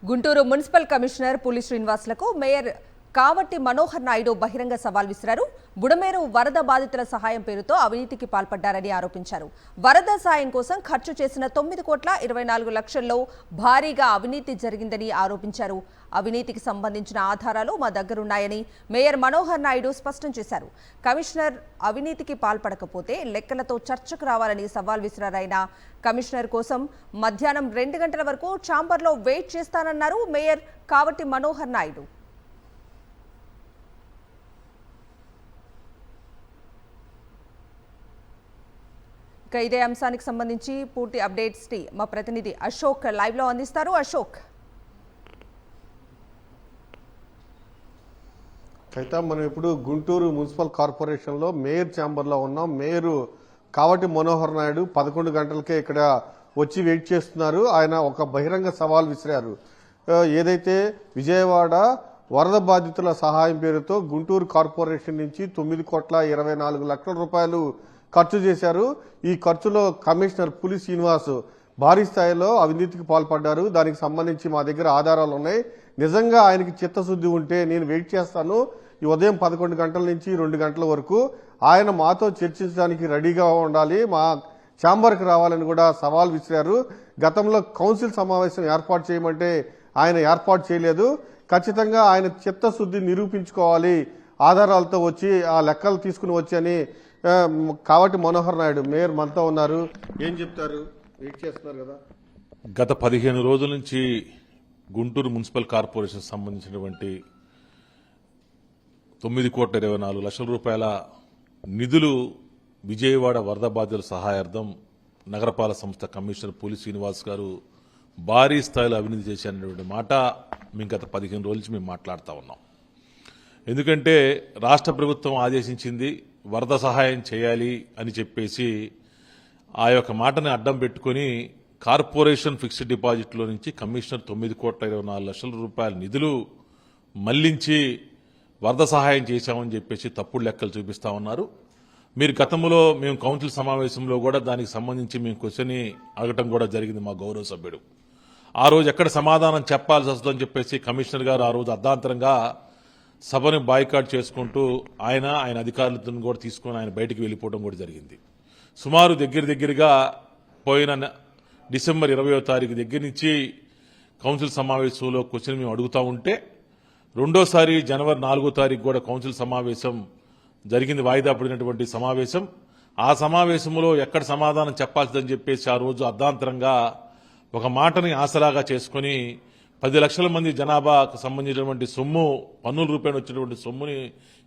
Guntur municipal commissioner పులి శ్రీనివాసులకు mayor కావట్టి Manohar Naidu బహిరంగ సవాల్ విసిరారు. బుడమేరు వరద బాధితుల సహాయం పేరుతో అవినీతికి పాల్పడ్డారని ఆరోపించారు. వరద సాయం కోసం ఖర్చు చేసిన 9,24 లక్షల్లో భారీగా అవినీతి జరిగిందని ఆరోపించారు. అవినీతికి సంబంధించిన ఆధారాలు మా దగ్గరున్నాయని మేయర్ మనోహర్ నాయుడు స్పష్టం చేశారు. కమిషనర్ అవినీతికి పాల్పడకపోతే లెక్కలతో చర్చకు రావాలని సవాల్ విసిరారైన కమిషనర్ కోసం మధ్యాహ్నం 2 గంటల వరకు ఛాంబర్లో వెయిట్ చేస్తానన్నారు మేయర్ కావట్టి మనోహర్ నాయుడు. ఇదే అంశానికి సంబంధించి పూర్తి అప్డేట్స్ ని మా ప్రతినిధి అశోక్ లైవ్ లో అందిస్తారు. అశోక్, అయితే మనం ఇప్పుడు గుంటూరు మున్సిపల్ కార్పొరేషన్ లో మేయర్ ఛాంబర్ లో ఉన్నాం. మేయర్ కావటి మనోహర్ నాయుడు 11 గంటలకే ఇక్కడ వచ్చి వెయిట్ చేస్తున్నారు. ఆయన ఒక బహిరంగ సవాల్ విసిరారు. ఏదైతే విజయవాడ వరద బాధితుల సహాయం పేరుతో గుంటూరు కార్పొరేషన్ నుంచి 9,24 లక్షల రూపాయలు ఖర్చు చేశారు. ఈ ఖర్చులో కమిషనర్ పులి శ్రీనివాస్ భారీ స్థాయిలో అవినీతికి పాల్పడ్డారు. దానికి సంబంధించి మా దగ్గర ఆధారాలు ఉన్నాయి. నిజంగా ఆయనకి చిత్తశుద్ధి ఉంటే నేను వెయిట్ చేస్తాను. ఈ ఉదయం 11 గంటల నుంచి 2 గంటల వరకు ఆయన మాతో చర్చించడానికి రెడీగా ఉండాలి, మా ఛాంబర్కి రావాలని కూడా సవాల్ విసిరారు. గతంలో కౌన్సిల్ సమావేశం ఏర్పాటు చేయమంటే ఆయన ఏర్పాటు చేయలేదు. ఖచ్చితంగా ఆయన చిత్తశుద్ధి నిరూపించుకోవాలి, ఆధారాలతో వచ్చి ఆ లెక్కలు తీసుకుని వచ్చి అని కావటి మనోహర్ నాయుడు మేయర్ మనతో ఉన్నారు. ఏం చెప్తారు? వెయిట్ చేస్తున్నారు కదా. గత 15 రోజుల నుంచి గుంటూరు మున్సిపల్ కార్పొరేషన్ సంబంధించినటువంటి 9,24 లక్షల రూపాయల నిధులు విజయవాడ వరద బాధితుల సహాయార్థం నగరపాలక సంస్థ కమిషనర్ పులి శ్రీనివాస్ గారు భారీ స్థాయిలో అవినీతి చేశారనేటువంటి మాట మేము గత 15 రోజుల నుంచి మేము మాట్లాడుతూ ఉన్నాం. ఎందుకంటే రాష్ట్ర ప్రభుత్వం ఆదేశించింది వరద సహాయం చేయాలి అని చెప్పేసి ఆ యొక్క మాటని అడ్డం పెట్టుకుని కార్పొరేషన్ ఫిక్స్డ్ డిపాజిట్లో నుంచి కమిషనర్ 9,24 లక్షల రూపాయల నిధులు మళ్లించి వరద సహాయం చేశామని చెప్పేసి తప్పుడు లెక్కలు చూపిస్తా ఉన్నారు. మీరు గతంలో మేము కౌన్సిల్ సమావేశంలో కూడా దానికి సంబంధించి మేము క్వశ్చన్ అడగటం కూడా జరిగింది మా గౌరవ సభ్యుడు. ఆ రోజు ఎక్కడ సమాధానం చెప్పాల్సి వస్తుందని చెప్పేసి కమిషనర్ గారు ఆ రోజు అర్ధాంతరంగా సభను బాయ్కాట్ చేసుకుంటూ ఆయన అధికారులతో కూడా తీసుకుని ఆయన బయటికి వెళ్ళిపోవడం కూడా జరిగింది. సుమారు దగ్గరగా పోయిన డిసెంబర్ 20వ తారీఖు దగ్గర నుంచి కౌన్సిల్ సమావేశంలో క్వశ్చన్ మేము అడుగుతూ ఉంటే రెండోసారి జనవరి 4వ తారీఖు కూడా కౌన్సిల్ సమావేశం జరిగింది, వాయిదా పడినటువంటి సమావేశం. ఆ సమావేశంలో ఎక్కడ సమాధానం చెప్పాల్సిందని చెప్పేసి ఆ రోజు అర్ధాంతరంగా ఒక మాటని ఆసరాగా చేసుకుని 10 లక్షల మంది జనాభాకు సంబంధించినటువంటి సొమ్ము పన్నుల రూపాయలు వచ్చినటువంటి సొమ్ముని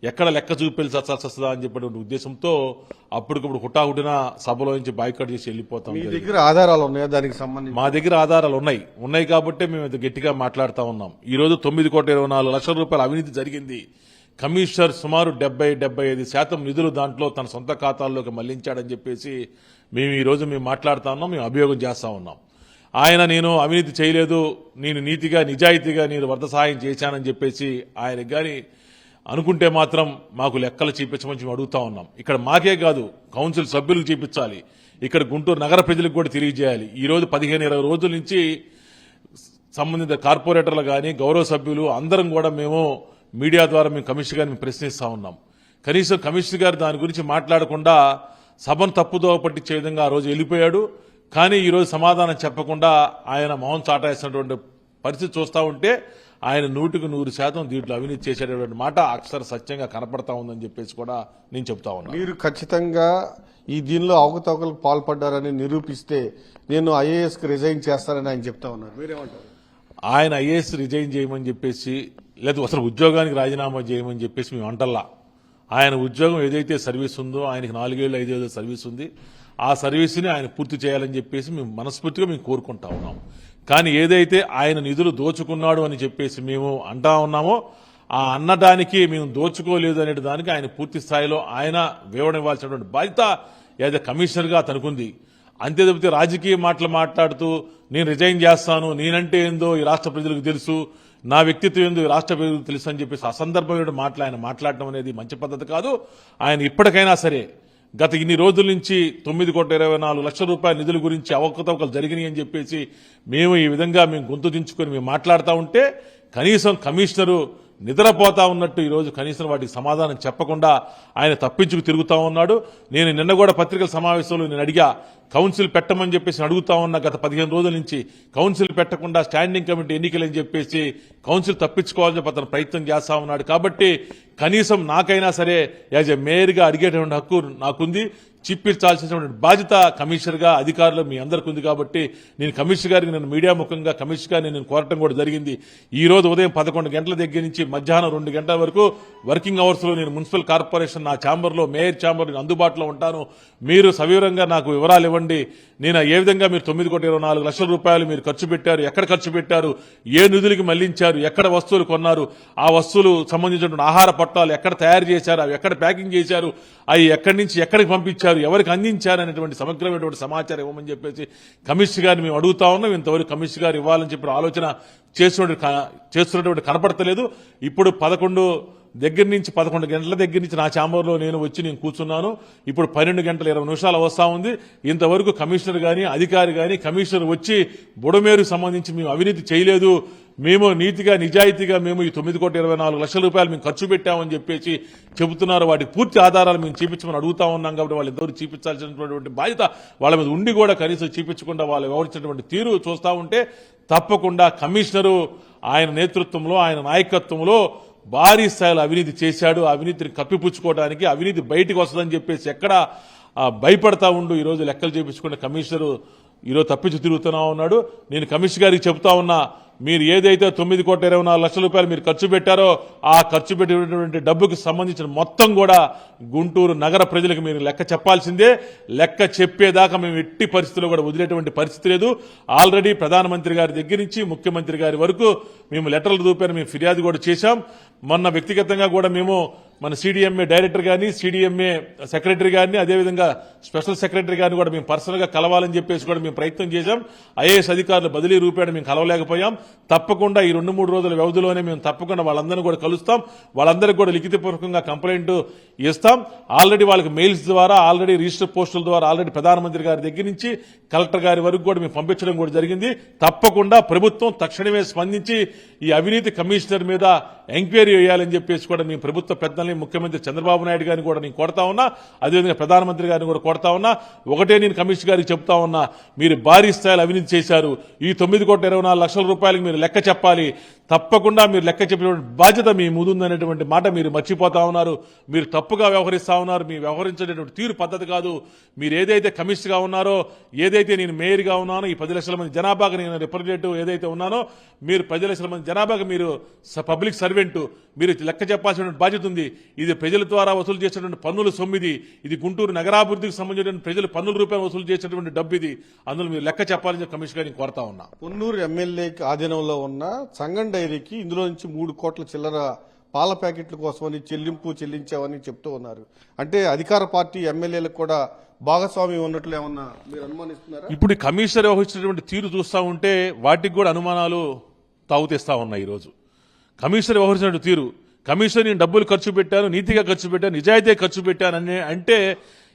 ఎక్కడ లెక్క చూపించాల్సి అని చెప్పినటువంటి ఉద్దేశంతో అప్పటికప్పుడు హుటాహుటిన సభలో నుంచి బాయ్కాట్ చేసి వెళ్ళిపోతాం. మీ దగ్గర ఆధారాలు ఉన్నాయా దానికి సంబంధించి? మా దగ్గర ఆధారాలు ఉన్నాయి కాబట్టి మేము గట్టిగా మాట్లాడుతూ ఉన్నాం. ఈ రోజు 9,24 లక్షల రూపాయల అవినీతి జరిగింది. కమిషనర్ సుమారు 70-75% నిధులు దాంట్లో తన సొంత ఖాతాల్లోకి మళ్లించాడని చెప్పేసి మేము ఈ రోజు మాట్లాడుతా ఉన్నాం, మేము అభియోగం చేస్తా ఉన్నాం. నేను అవినీతి చేయలేదు, నేను నీతిగా నిజాయితీగా నేను వరద సహాయం చేశానని చెప్పేసి ఆయన గాని అనుకుంటే మాత్రం మాకు లెక్కలు చూపించమని మేము అడుగుతా ఉన్నాం. ఇక్కడ మాకే కాదు కౌన్సిల్ సభ్యులకు చూపించాలి, ఇక్కడ గుంటూరు నగర ప్రజలకు కూడా తెలియజేయాలి. ఈ రోజు 15-20 రోజుల నుంచి సంబంధిత కార్పొరేటర్లు కానీ గౌరవ సభ్యులు అందరం కూడా మేము మీడియా ద్వారా మేము కమిషనర్ గారిని ప్రశ్నిస్తా ఉన్నాం. కనీసం కమిషనర్ గారు దాని గురించి మాట్లాడకుండా సభను తప్పుదో పట్టించే విధంగా ఆ రోజు వెళ్ళిపోయాడు. కానీ ఈరోజు సమాధానం చెప్పకుండా ఆయన మౌనం చాటేసినటువంటి పరిస్థితి చూస్తూ ఉంటే ఆయన 100% దీంట్లో అవినీతి చేసేటటువంటి మాట అక్షర సత్యంగా కనపడతా ఉందని చెప్పేసి కూడా నేను చెప్తా ఉన్నాను. మీరు ఖచ్చితంగా ఈ దీనిలో అవకతవకలకు పాల్పడ్డారని నిరూపిస్తే నేను ఐఏఎస్కి రిజైన్ చేస్తానని ఆయన చెప్తా ఉన్నారు. మీరేమంటారు? ఆయన ఐఏఎస్ రిజైన్ చేయమని చెప్పేసి లేదు అసలు ఉద్యోగానికి రాజీనామా చేయమని చెప్పేసి మేము అంటల్లా. ఆయన ఉద్యోగం ఏదైతే సర్వీస్ ఉందో ఆయనకి 4 ఏళ్ళు 5 ఏళ్ళు సర్వీస్ ఉంది, ఆ సర్వీస్ని ఆయన పూర్తి చేయాలని చెప్పేసి మేము మనస్ఫూర్తిగా మేము కోరుకుంటా ఉన్నాం. కానీ ఏదైతే ఆయన నిధులు దోచుకున్నాడు అని చెప్పేసి మేము అంటా ఉన్నామో ఆ అన్నదానికి మేము దోచుకోలేదు అనే దానికి ఆయన పూర్తి స్థాయిలో ఆయన వివరణ ఇవ్వాల్సినటువంటి బాధ్యత ఏదైతే కమిషనర్గా తనకుంది. అంతే తప్పితే రాజకీయ మాటలు మాట్లాడుతూ నేను రిజైన్ చేస్తాను, నేనంటే ఏందో ఈ రాష్ట్ర ప్రజలకు తెలుసు, నా వ్యక్తిత్వం ఏందో ఈ రాష్ట్ర ప్రజలకు తెలుసు అని చెప్పేసి అసందర్భమైన మాటలు ఆయన మాట్లాడటం అనేది మంచి పద్ధతి కాదు. ఆయన ఇప్పటికైనా సరే గత ఇన్ని రోజుల నుంచి 9,24,00,000 రూపాయల నిధుల గురించి అవకతవకలు జరిగినాయి అని చెప్పేసి మేము ఈ విధంగా మేము గొంతు దించుకొని మేము మాట్లాడుతూ ఉంటే కనీసం కమిషనరు నిద్రపోతా ఉన్నట్టు ఈరోజు కనీసం వాటికి సమాధానం చెప్పకుండా ఆయన తప్పించుకు తిరుగుతా ఉన్నాడు. నేను నిన్న కూడా పత్రికల సమావేశంలో నేను అడిగా, కౌన్సిల్ పెట్టమని చెప్పేసి అడుగుతా ఉన్నా. గత 15 రోజుల నుంచి కౌన్సిల్ పెట్టకుండా స్టాండింగ్ కమిటీ ఎన్నికలని చెప్పేసి కౌన్సిల్ తప్పించుకోవాలని చెప్పి అతను ప్రయత్నం చేస్తా ఉన్నాడు. కాబట్టి కనీసం నాకైనా సరే యాజ్ ఎ మేయర్గా అడిగేటువంటి హక్కు నాకుంది. చూపించాల్సినటువంటి బాధ్యత కమిషనర్గా అధికారులు మీ అందరికీ ఉంది. కాబట్టి నేను కమిషనర్ గారికి నేను మీడియా ముఖంగా కమిషనర్ గారిని నేను కోరటం కూడా జరిగింది. ఈ రోజు ఉదయం 11 గంటల దగ్గర నుంచి మధ్యాహ్నం 2 గంటల వరకు వర్కింగ్ అవర్స్ లో నేను మున్సిపల్ కార్పొరేషన్ నా ఛాంబర్లో మేయర్ ఛాంబర్ అందుబాటులో ఉంటాను. మీరు సవివరంగా నాకు వివరాలు ఇవ్వండి. నేను ఏ విధంగా మీరు 9,24,00,000 రూపాయలు మీరు ఖర్చు పెట్టారు, ఎక్కడ ఖర్చు పెట్టారు, ఏ నిధులకి మళ్లించారు, ఎక్కడ వస్తువులు కొన్నారు, ఆ వస్తువులు సంబంధించిన ఆహార పట్టాలు ఎక్కడ తయారు చేశారు, అవి ఎక్కడ ప్యాకింగ్ చేశారు, అవి ఎక్కడి నుంచి ఎక్కడికి పంపించారు, ఎవరికి అందించారు అనేటువంటి సమగ్రమైనటువంటి సమాచారం ఇవ్వమని చెప్పేసి కమిషనర్ గారిని మేము అడుగుతా ఉన్నాం. ఇంతవరకు కమిషనర్ గారు ఇవ్వాలని చెప్పి ఆలోచన చేస్తున్నటువంటి కనపడతలేదు. ఇప్పుడు 11 గంటల దగ్గర నుంచి నా ఛాంబర్లో నేను కూర్చున్నాను. ఇప్పుడు 12:20 వస్తా ఉంది. ఇంతవరకు కమిషనర్ గాని అధికారి గాని కమిషనర్ వచ్చి బుడమేరుకు సంబంధించి మేము అవినీతి చేయలేదు, మేము నీతిగా నిజాయితీగా మేము ఈ 9,24,00,000 రూపాయలు మేము ఖర్చు పెట్టామని చెప్పేసి చెబుతున్నారు. వాటికి పూర్తి ఆధారాలు మేము చూపించమని అడుగుతా ఉన్నాం. కాబట్టి వాళ్ళు ఎంతవరకు చూపించాల్సినటువంటి బాధ్యత వాళ్ళ మీద ఉండి కూడా కనీసం చూపించకుండా వాళ్ళు వ్యవహరించినటువంటి తీరు చూస్తా ఉంటే తప్పకుండా కమిషనరు ఆయన నేతృత్వంలో ఆయన నాయకత్వంలో భారీ స్థాయిలో అవినీతి చేశాడు. అవినీతిని కప్పిపుచ్చుకోవడానికి అవినీతి బయటికి వస్తుందని చెప్పేసి ఎక్కడ భయపడతా ఉండు ఈరోజు లెక్కలు చేపించుకునే కమిషనరు ఈరోజు తప్పించి తిరుగుతున్నా ఉన్నాడు. నేను కమిషనర్ గారికి చెప్తా ఉన్నా, మీరు ఏదైతే 9,24,00,000 రూపాయలు మీరు ఖర్చు పెట్టారో ఆ ఖర్చు పెట్టినటువంటి డబ్బుకి సంబంధించిన మొత్తం కూడా గుంటూరు నగర ప్రజలకు మీరు లెక్క చెప్పాల్సిందే. లెక్క చెప్పేదాకా మేము ఎట్టి పరిస్థితుల్లో కూడా వదిలేటువంటి పరిస్థితి లేదు. ఆల్రెడీ ప్రధానమంత్రి గారి దగ్గర నుంచి ముఖ్యమంత్రి గారి వరకు మేము లెటర్లు రూపాయలు మేము ఫిర్యాదు కూడా చేశాం. మొన్న వ్యక్తిగతంగా కూడా మేము మన సిడిఎంఏ డైరెక్టర్ గారిని సిడిఎంఏ సెక్రటరీ గారిని అదేవిధంగా స్పెషల్ సెక్రటరీ గారిని కూడా మేము పర్సనల్ గా కలవాలని చెప్పేసి కూడా మేము ప్రయత్నం చేశాం. ఐఏఎస్ అధికారులు బదిలీ రూపాయలు మేము కలవలేకపోయాం. తప్పకుండా ఈ 2-3 రోజుల వ్యవధిలోనే మేము తప్పకుండా వాళ్ళందరినీ కూడా కలుస్తాం. వాళ్ళందరికీ కూడా లిఖితపూర్వకంగా కంప్లైంట్ ఇస్తాం. ఆల్రెడీ వాళ్ళకి మెయిల్స్ ద్వారా ఆల్రెడీ రిజిస్టర్ పోస్టుల ద్వారా ఆల్రెడీ ప్రధానమంత్రి గారి దగ్గర నుంచి కలెక్టర్ గారి వరకు కూడా మేము పంపించడం కూడా జరిగింది. తప్పకుండా ప్రభుత్వం తక్షణమే స్పందించి ఈ అవినీతి కమిషనర్ మీద ఎంక్వైరీ వేయాలని చెప్పేసి కూడా మేము ప్రభుత్వ పెద్దల్ని ముఖ్యమంత్రి చంద్రబాబు నాయుడు గారిని కూడా నేను కోరుతా ఉన్నా. అదేవిధంగా ప్రధానమంత్రి గారిని కూడా కోరుతా ఉన్నా. ఒకటే నేను కమిషనర్ గారికి చెప్తా ఉన్నా, మీరు భారీ స్థాయిలో అవినీతి చేశారు. ఈ 9,24,00,000 రూపాయలకు మీరు లెక్క చెప్పాలి. తప్పకుండా మీరు లెక్క చెప్పినటువంటి బాధ్యత మీ ముందుందనేటువంటి మాట మీరు మర్చిపోతా ఉన్నారు. మీరు తప్పుగా వ్యవహరిస్తా ఉన్నారు. మీరు వ్యవహరించేటువంటి తీరు పద్ధతి కాదు. మీరు ఏదైతే కమిషనర్గా ఉన్నారో, ఏదైతే నేను మేయర్గా ఉన్నానో, ఈ 10 లక్షల మంది జనాభాగా నేను రిప్రజెంటేటివ్ ఏదైతే ఉన్నానో, మీరు 10 లక్షల మంది జనాభాగా మీరు పబ్లిక్ సర్వెంట్, మీరు లెక్క చెప్పాల్సిన బాధ్యత ఉంది. ఇది ప్రజల ద్వారా వసూలు చేసినటువంటి పన్నుల సొమ్మిది. ఇది గుంటూరు నగరాభివృద్ధికి సంబంధించిన ప్రజలు పన్నుల రూపాయలు వసూలు చేసినటువంటి డబ్బు ఇది. అందులో మీరు లెక్క చెప్పాలని కమిషనర్ గారిని కోరుతా ఉన్నా. పొన్నూరు ఎమ్మెల్యేకి ఆధీనంలో ఉన్న సంగం డైరీకి ఇందులో నుంచి 3 కోట్ల చిల్లర పాల ప్యాకెట్ల కోసమని చెల్లించామని చెప్తూ ఉన్నారు. అంటే అధికార పార్టీ ఎమ్మెల్యేలకు కూడా భాగస్వామ్యం ఉన్నట్లు ఏమన్నా మీరు అనుమానిస్తున్నారా? ఇప్పుడు కమిషనర్ వ్యవహరించినటువంటి తీరు చూస్తా ఉంటే వాటికి కూడా అనుమానాలు తాగుతేస్తా ఉన్నాయి. ఈరోజు కమిషనర్ వ్యవహరించినటువంటి తీరు, కమిషనర్ నేను డబ్బులు ఖర్చు పెట్టాను, నీతిగా ఖర్చు పెట్టాను, నిజాయితీగా ఖర్చు పెట్టాను అంటే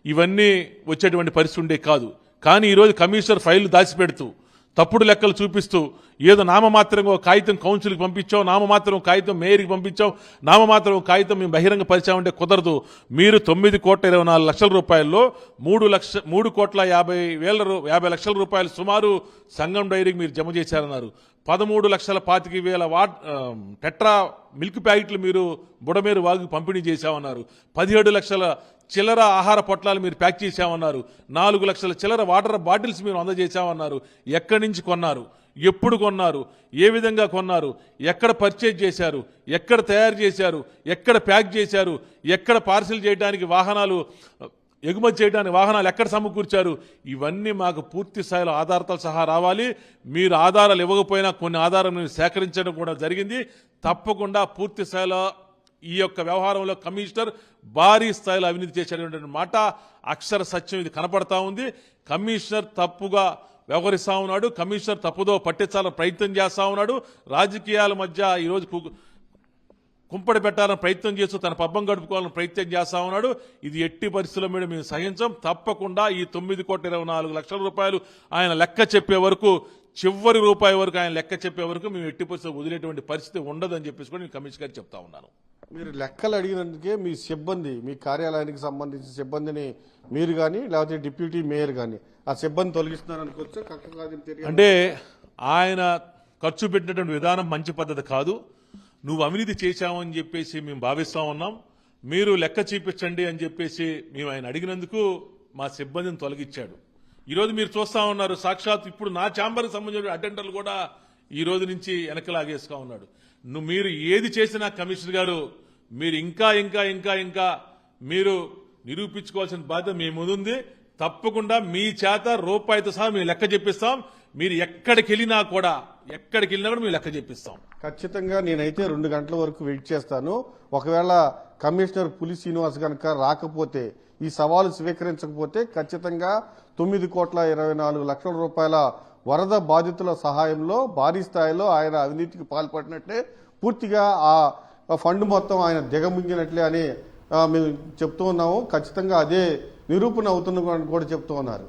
ఇవన్నీ వచ్చేటువంటి పరిస్థితి ఉండే కాదు. కానీ ఈరోజు కమిషనర్ ఫైళ్లు దాచిపెడుతూ తప్పుడు లెక్కలు చూపిస్తూ ఏదో నామమాత్రంగా ఒక కాగితం కౌన్సిల్కి పంపించాం, నామమాత్రం కాగితం మేయర్కి పంపించాం, నామమాత్రం కాగితం మేము బహిరంగ పరిచామంటే కుదరదు. మీరు 9,24,00,000 రూపాయల్లో 3,50,50 లక్షల రూపాయలు సుమారు సంగం డైరీకి మీరు జమ చేశారన్నారు. 13,25,000 టెట్రా మిల్క్ ప్యాకెట్లు మీరు బుడమేరు వాగుకి పంపిణీ చేశామన్నారు. 17 లక్షల చిల్లర ఆహార పొట్లాలు మీరు ప్యాక్ చేశామన్నారు. 4 లక్షల చిల్లర వాటర్ బాటిల్స్ మీరు అందజేశామన్నారు. ఎక్కడి నుంచి కొన్నారు, ఎప్పుడు కొన్నారు, ఏ విధంగా కొన్నారు, ఎక్కడ పర్చేజ్ చేశారు, ఎక్కడ తయారు చేశారు, ఎక్కడ ప్యాక్ చేశారు, ఎక్కడ పార్సిల్ చేయడానికి వాహనాలు ఎగుమతి చేయడానికి వాహనాలు ఎక్కడ సమకూర్చారు, ఇవన్నీ మాకు పూర్తి స్థాయిలో ఆధారాలతో సహా రావాలి. మీరు ఆధారాలు ఇవ్వకపోయినా కొన్ని ఆధారాలు మీరు సేకరించడం కూడా జరిగింది. తప్పకుండా పూర్తి స్థాయిలో ఈ యొక్క వ్యవహారంలో కమిషనర్ భారీ స్థాయిలో అవినీతి చేసేటువంటి మాట అక్షర సత్యం ఇది కనపడతా ఉంది. కమిషనర్ తప్పుగా వ్యవహరిస్తా ఉన్నాడు. కమిషనర్ తప్పుదో పట్టించాలని ప్రయత్నం చేస్తా ఉన్నాడు. రాజకీయాల మధ్య ఈరోజు కుంపడి పెట్టాలని ప్రయత్నం చేస్తూ తన పబ్బం గడుపుకోవాలని ప్రయత్నం చేస్తా ఉన్నాడు. ఇది ఎట్టి పరిస్థితుల మీద మేము సహించం. తప్పకుండా ఈ 9,24,00,000 రూపాయలు ఆయన లెక్క చెప్పే వరకు, చివరి రూపాయి వరకు ఆయన లెక్క చెప్పే వరకు మేము ఎట్టి పరిస్థితులు వదిలేటువంటి పరిస్థితి ఉండదని చెప్పేసి కూడా నేను కమిషనర్ గారికి చెప్తా ఉన్నాను. మీరు లెక్కలు అడిగినందుకే మీ సిబ్బంది, మీ కార్యాలయానికి సంబంధించిన సిబ్బందిని మీరు కానీ లేకపోతే డిప్యూటీ మేయర్ కానీ ఆ సిబ్బంది తొలగిస్తున్నారు అనుకోవచ్చు. కక్ష సాధింపు చర్య అంటే ఆయన ఖర్చు పెట్టినటువంటి విధానం మంచి పద్ధతి కాదు. నువ్వు అవినీతి చేశావని చెప్పేసి మేము భావిస్తా ఉన్నాం. మీరు లెక్క చూపించండి అని చెప్పేసి మేము ఆయన అడిగినందుకు మా సిబ్బందిని తొలగించాడు. ఈరోజు మీరు చూస్తా ఉన్నారు, సాక్షాత్ ఇప్పుడు నా ఛాంబర్కి సంబంధించిన అటెండర్లు కూడా ఈ రోజు నుంచి వెనక్కి లాగేసుకా ఉన్నాడు. మీరు ఏది చేసినా కమిషనర్ గారు మీరు ఇంకా ఇంకా ఇంకా ఇంకా మీరు నిరూపించుకోవాల్సిన బాధ్యత మీ ముందుంది. తప్పకుండా మీ చేత రూపాయితో సహా మేము లెక్క చెప్పిస్తాం. మీరు ఎక్కడికి వెళ్ళినా కూడా మేము లెక్క చెప్పిస్తాం. ఖచ్చితంగా నేనైతే 2 గంటల వరకు వెయిట్ చేస్తాను. ఒకవేళ కమిషనర్ పులి శ్రీనివాస్ కనుక రాకపోతే, ఈ సవాలు స్వీకరించకపోతే ఖచ్చితంగా 9,24,00,000 రూపాయల వరద బాధితుల సహాయంలో భారీ స్థాయిలో ఆయన అవినీతికి పాల్పడినట్లే, పూర్తిగా ఆ ఫండ్ మొత్తం ఆయన దిగమింగినట్లే అని మేము చెప్తూ ఉన్నాము. ఖచ్చితంగా అదే నిరూపణ అవుతుందని కూడా చెప్తూ ఉన్నారు.